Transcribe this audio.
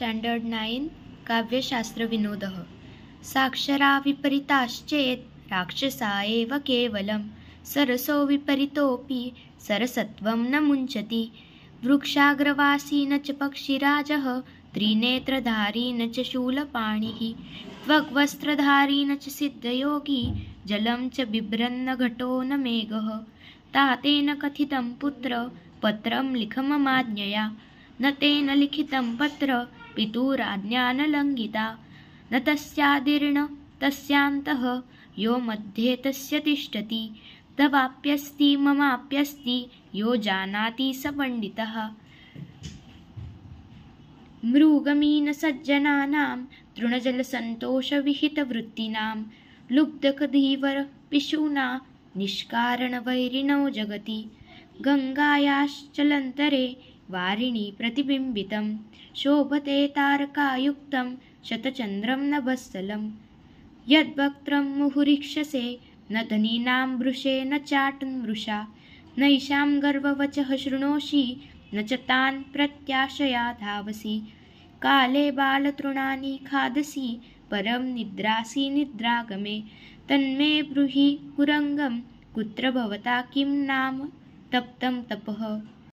Standard 9 काव्यशास्त्रविनोदः। साक्षरा विपरीताश्चेत् राक्षसा एव केवलं, सरसो विपरीतोऽपि सरसत्वं न मुञ्चति। वृक्षाग्रवासी न च पक्षिराजः, त्रिनेत्रधारी न च शूलपाणिः, त्वग्वस्त्रधारी न च सिद्धयोगी, जलं च बिभ्रन्न घटो न मेघः। तातेन कथितं पुत्र पत्रं लिख ममाज्ञया, न तेन लिखितं पत्र पितुराज्ञा न लङ्घिता। न तस्यादिर्न तस्यान्तः, यो मध्ये तस्य तिष्ठति, तवाप्यस्ति ममाप्यस्ति, यो जानाति स पण्डितः। मृगमीनसज्जनानां तृणजलसन्तोषविहितवृत्तीनां, लुब्धकधीवरपिशूना निष्कारणवैरिणो जगति। गङ्गायाश्चलन्तरे वारिणि प्रतिबिम्बितं, शोभते तारकायुक्तं शतचन्द्रं नभस्सलं। यद्वक्त्रं मुहुरीक्षसे न धनीनां वृषे न चाटन्मृषा, नैषां गर्ववचः शृणोषि न च तान् प्रत्याशया धावसि। काले बालतृणानि खादसि, परं निद्रासि निद्रागमे, तन्मे ब्रूहि कुरंगं, कुत्र भवता किं नाम तप्तं तपः।